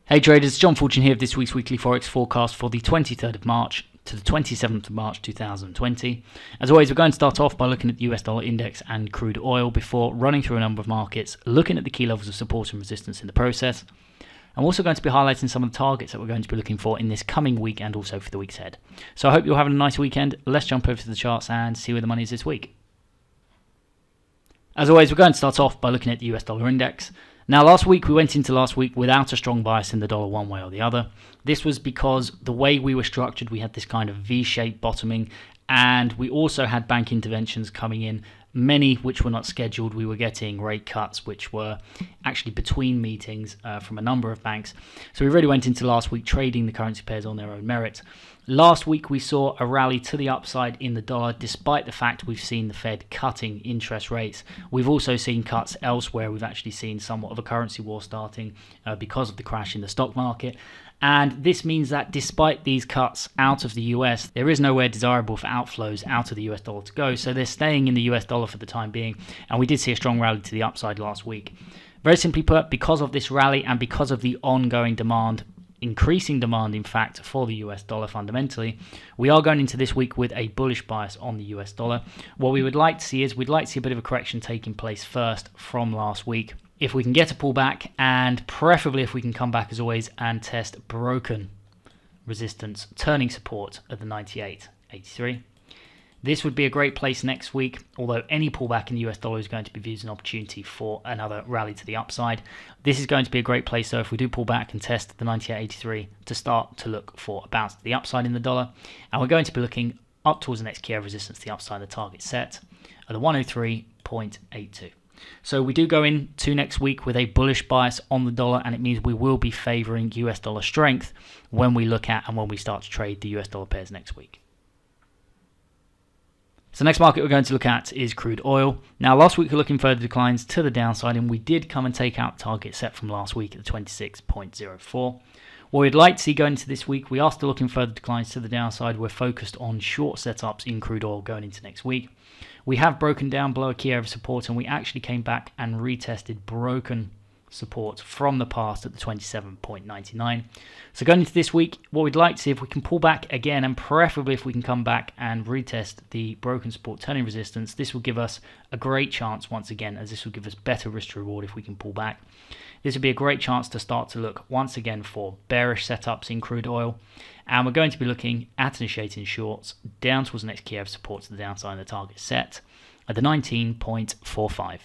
Hey traders, John Fortune here of this week's Weekly Forex Forecast for the 23rd of March to the 27th of March 2020. As always, we're going to start off by looking at the US Dollar Index and crude oil before running through a number of markets, looking at the key levels of support and resistance in the process. I'm also going to be highlighting some of the targets that we're going to be looking for in this coming week and also for the weeks ahead. So I hope you're having a nice weekend. Let's jump over to the charts and see where the money is this week. As always, we're going to start off by looking at the US Dollar Index. Now, we went into last week without a strong bias in the dollar one way or the other. This was because the way we were structured, we had this kind of V-shaped bottoming, and we also had bank interventions coming in, many which were not scheduled. We were getting rate cuts which were actually between meetings from a number of banks. So we really went into last week trading the currency pairs on their own merit. Last week we saw a rally to the upside in the dollar despite the fact we've seen the Fed cutting interest rates. We've also seen cuts elsewhere. We've actually seen somewhat of a currency war starting because of the crash in the stock market. And this means that despite these cuts out of the US, there is nowhere desirable for outflows out of the US dollar to go. So they're staying in the US dollar for the time being. And we did see a strong rally to the upside last week. Very simply put, because of this rally and because of the ongoing demand, increasing demand in fact for the US dollar fundamentally, we are going into this week with a bullish bias on the US dollar. What we would like to see is we'd like to see a bit of a correction taking place first from last week. If we can get a pullback, and preferably if we can come back as always and test broken resistance, turning support at the 98.83. This would be a great place next week, although any pullback in the US dollar is going to be viewed as an opportunity for another rally to the upside. This is going to be a great place, though, if we do pull back and test the 98.83 to start to look for a bounce to the upside in the dollar. And we're going to be looking up towards the next key of resistance to the upside, the target set at the 103.82. So we do go into next week with a bullish bias on the dollar, and it means we will be favoring US dollar strength when we look at and when we start to trade the US dollar pairs next week. So next market we're going to look at is crude oil. Now last week we were looking further declines to the downside, and we did come and take out target set from last week at the 26.04. What we'd like to see going into this week, we are still looking further declines to the downside. We're focused on short setups in crude oil going into next week. We have broken down below a key area of support, and we actually came back and retested broken support from the past at the 27.99. So going into this week, what we'd like to see if we can pull back again, and preferably if we can come back and retest the broken support turning resistance, this will give us a great chance once again, as this will give us better risk to reward if we can pull back. This would be a great chance to start to look once again for bearish setups in crude oil, and we're going to be looking at initiating shorts down towards the next key area of support to the downside of the target set at the 19.45.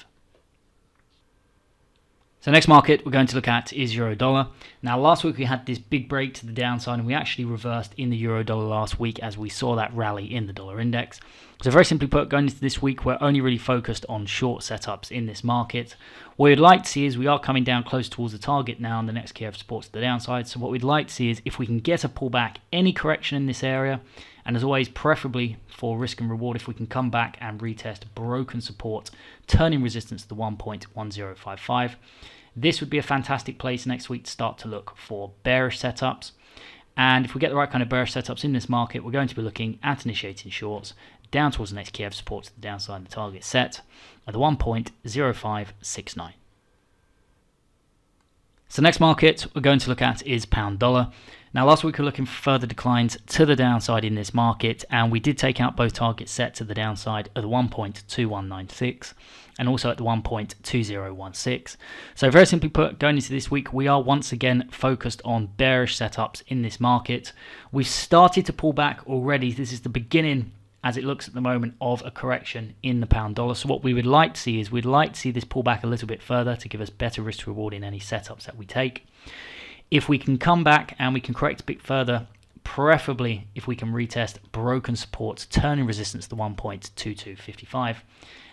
So next market we're going to look at is euro dollar. Now last week we had this big break to the downside, and we actually reversed in the euro dollar last week as we saw that rally in the dollar index. So very simply put, going into this week we're only really focused on short setups in this market. What we'd like to see is we are coming down close towards the target now, and the next key of support to the downside. So what we'd like to see is if we can get a pullback, any correction in this area, and as always, preferably for risk and reward, if we can come back and retest broken support, turning resistance to the 1.1055. This would be a fantastic place next week to start to look for bearish setups. And if we get the right kind of bearish setups in this market, we're going to be looking at initiating shorts down towards the next key of support to the downside of the target set at the 1.0569. So next market we're going to look at is pound dollar. Now last week we were looking for further declines to the downside in this market, and we did take out both targets set to the downside at the 1.2196 and also at the 1.2016. So very simply put, going into this week we are once again focused on bearish setups in this market. We've started to pull back already. This is the beginning, as it looks at the moment, of a correction in the pound dollar. So what we would like to see is we'd like to see this pull back a little bit further to give us better risk to reward in any setups that we take. If we can come back and we can correct a bit further, preferably if we can retest broken support, turning resistance to 1.2255,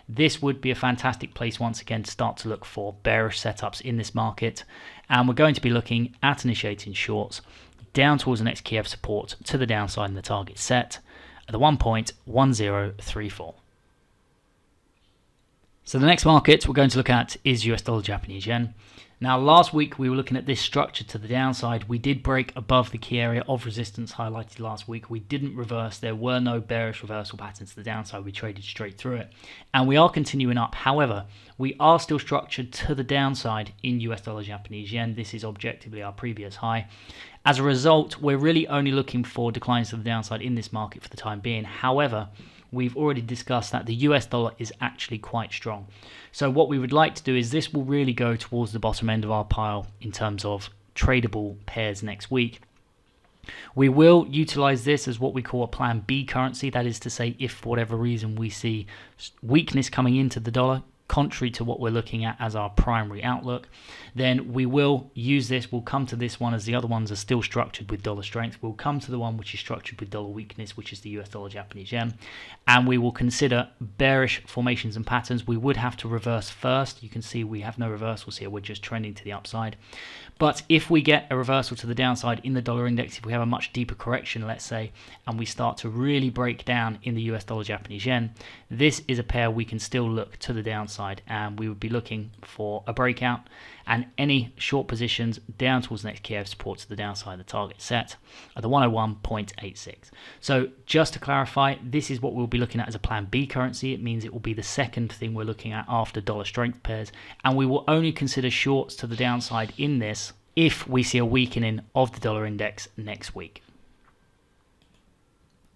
this would be a fantastic place once again to start to look for bearish setups in this market. And we're going to be looking at initiating shorts down towards the next key of support to the downside in the target set at the 1.1034. So the next market we're going to look at is US dollar Japanese yen. Now, last week we were looking at this structure to the downside. We did break above the key area of resistance highlighted last week. We didn't reverse. There were no bearish reversal patterns to the downside. We traded straight through it. And we are continuing up. However, we are still structured to the downside in US dollar Japanese yen. This is objectively our previous high. As a result, we're really only looking for declines to the downside in this market for the time being. However, we've already discussed that the US dollar is actually quite strong. So what we would like to do is this will really go towards the bottom end of our pile in terms of tradable pairs next week. We will utilize this as what we call a plan B currency. That is to say, if for whatever reason we see weakness coming into the dollar, contrary to what we're looking at as our primary outlook, then we will use this. We'll come to this one as the other ones are still structured with dollar strength. We'll come to the one which is structured with dollar weakness, which is the US dollar Japanese yen, and we will consider bearish formations and patterns. We would have to reverse first. You can see we have no reversals here. We're just trending to the upside. But if we get a reversal to the downside in the dollar index, if we have a much deeper correction, let's say, and we start to really break down in the US dollar Japanese yen, this is a pair we can still look to the downside, and we would be looking for a breakout and any short positions down towards the next key of support to the downside, the target set at the 101.86. So just to clarify, this is what we'll be looking at as a plan B currency. It means it will be the second thing we're looking at after dollar strength pairs, and we will only consider shorts to the downside in this if we see a weakening of the dollar index next week.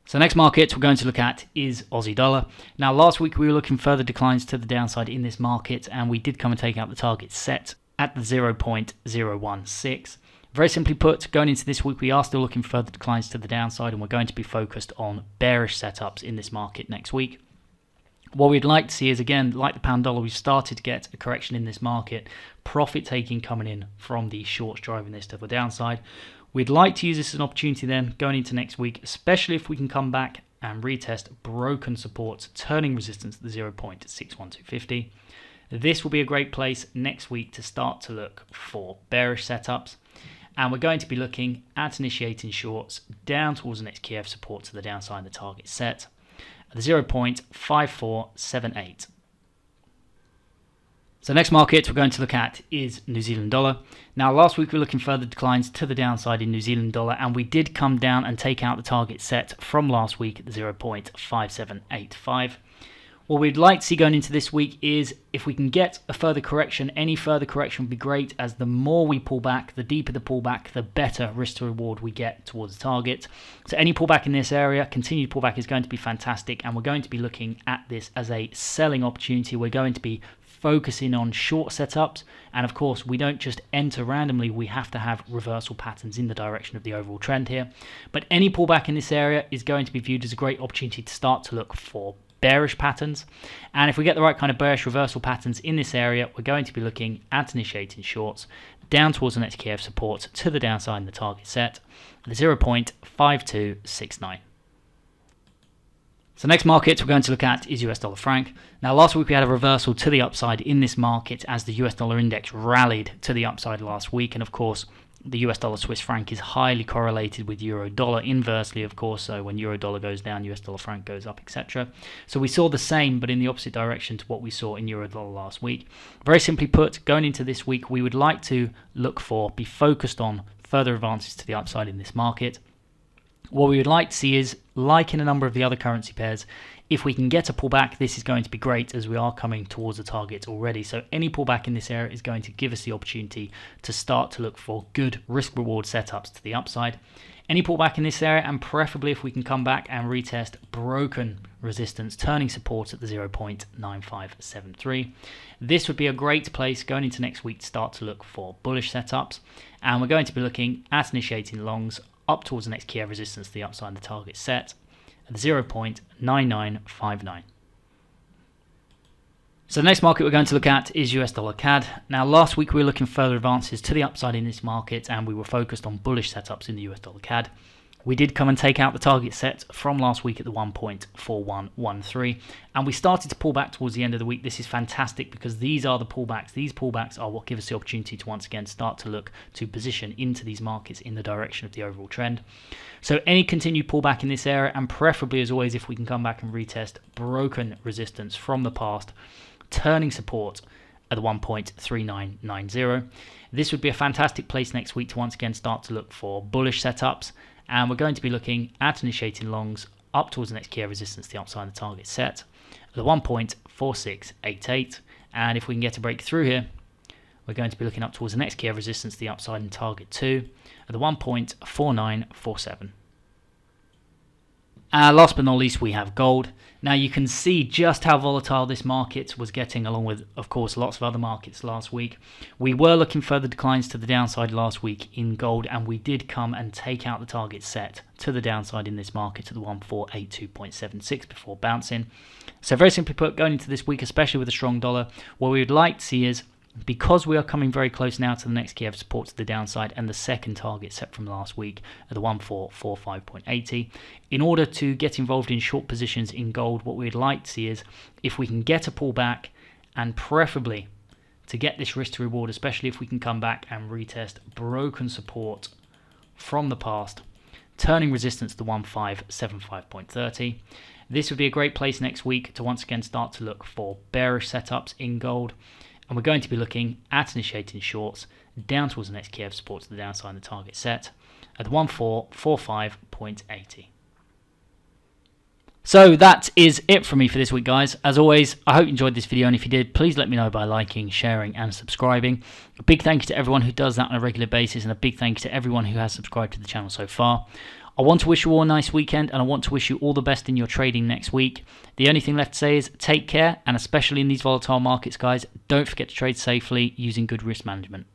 So next market we're going to look at is Aussie dollar. Now last week we were looking further declines to the downside in this market, and we did come and take out the target set at the 0.016. Very simply put, going into this week we are still looking further declines to the downside, and we're going to be focused on bearish setups in this market next week. What we'd like to see is, again, like the pound dollar, we've started to get a correction in this market, profit taking coming in from the shorts driving this to the downside. We'd like to use this as an opportunity then going into next week, especially if we can come back and retest broken supports, turning resistance at the 0.61250. This will be a great place next week to start to look for bearish setups. And we're going to be looking at initiating shorts down towards the next key of support to the downside, the target set at the 0.5478. So next market we're going to look at is New Zealand dollar. Now last week we were looking further declines to the downside in New Zealand dollar, and we did come down and take out the target set from last week at the 0.5785. What we'd like to see going into this week is if we can get a further correction. Any further correction would be great, as the more we pull back, the deeper the pullback, the better risk to reward we get towards the target. So any pullback in this area, continued pullback, is going to be fantastic, and we're going to be looking at this as a selling opportunity. We're going to be focusing on short setups, and of course we don't just enter randomly, we have to have reversal patterns in the direction of the overall trend here. But any pullback in this area is going to be viewed as a great opportunity to start to look for bearish patterns, and if we get the right kind of bearish reversal patterns in this area, we're going to be looking at initiating shorts down towards the next key of support to the downside in the target set at the 0.5269. So next market we're going to look at is US dollar franc. Now last week we had a reversal to the upside in this market as the US dollar index rallied to the upside last week, and of course the US dollar Swiss franc is highly correlated with euro dollar, inversely of course, so when euro dollar goes down, US dollar franc goes up, etc. So we saw the same but in the opposite direction to what we saw in euro dollar last week. Very simply put, going into this week we would like to be focused on further advances to the upside in this market. What we would like to see is, like in a number of the other currency pairs, if we can get a pullback, this is going to be great as we are coming towards the target already. So any pullback in this area is going to give us the opportunity to start to look for good risk reward setups to the upside. Any pullback in this area, and preferably if we can come back and retest broken resistance, turning support at the 0.9573. This would be a great place going into next week to start to look for bullish setups, and we're going to be looking at initiating longs up towards the next key of resistance to the upside, the target set at 0.9959. So the next market we're going to look at is US dollar CAD. Now last week we were looking further advances to the upside in this market, and we were focused on bullish setups in the US dollar CAD. We did come and take out the target set from last week at the 1.4113, and we started to pull back towards the end of the week. This is fantastic because these are the pullbacks. These pullbacks are what give us the opportunity to once again start to look to position into these markets in the direction of the overall trend. So any continued pullback in this area, and preferably as always if we can come back and retest broken resistance from the past, turning support at at the 1.3990. This would be a fantastic place next week to once again start to look for bullish setups, and we're going to be looking at initiating longs up towards the next key resistance, the upside of the target set at the 1.4688, and if we can get a break through here, we're going to be looking up towards the next key resistance, the upside and target 2 at the 1.4947. Last but not least, we have gold. Now you can see just how volatile this market was getting, along with, of course, lots of other markets last week. We were looking further declines to the downside last week in gold, and we did come and take out the target set to the downside in this market at the 1482.76 before bouncing. So very simply put, going into this week, especially with a strong dollar, what we would like to see is, because we are coming very close now to the next key of support to the downside and the second target set from last week at the 1445.80, in order to get involved in short positions in gold, what we'd like to see is if we can get a pullback, and preferably to get this risk to reward, especially if we can come back and retest broken support from the past, turning resistance to 1575.30. This would be a great place next week to once again start to look for bearish setups in gold. And we're going to be looking at initiating shorts down towards the next key of support to the downside and the target set at the 1445.80. So that is it from me for this week, guys. As always, I hope you enjoyed this video, and if you did, please let me know by liking, sharing and subscribing. A big thank you to everyone who does that on a regular basis, and a big thank you to everyone who has subscribed to the channel so far. I want to wish you all a nice weekend, and I want to wish you all the best in your trading next week. The only thing left to say is take care, and especially in these volatile markets, guys, don't forget to trade safely using good risk management.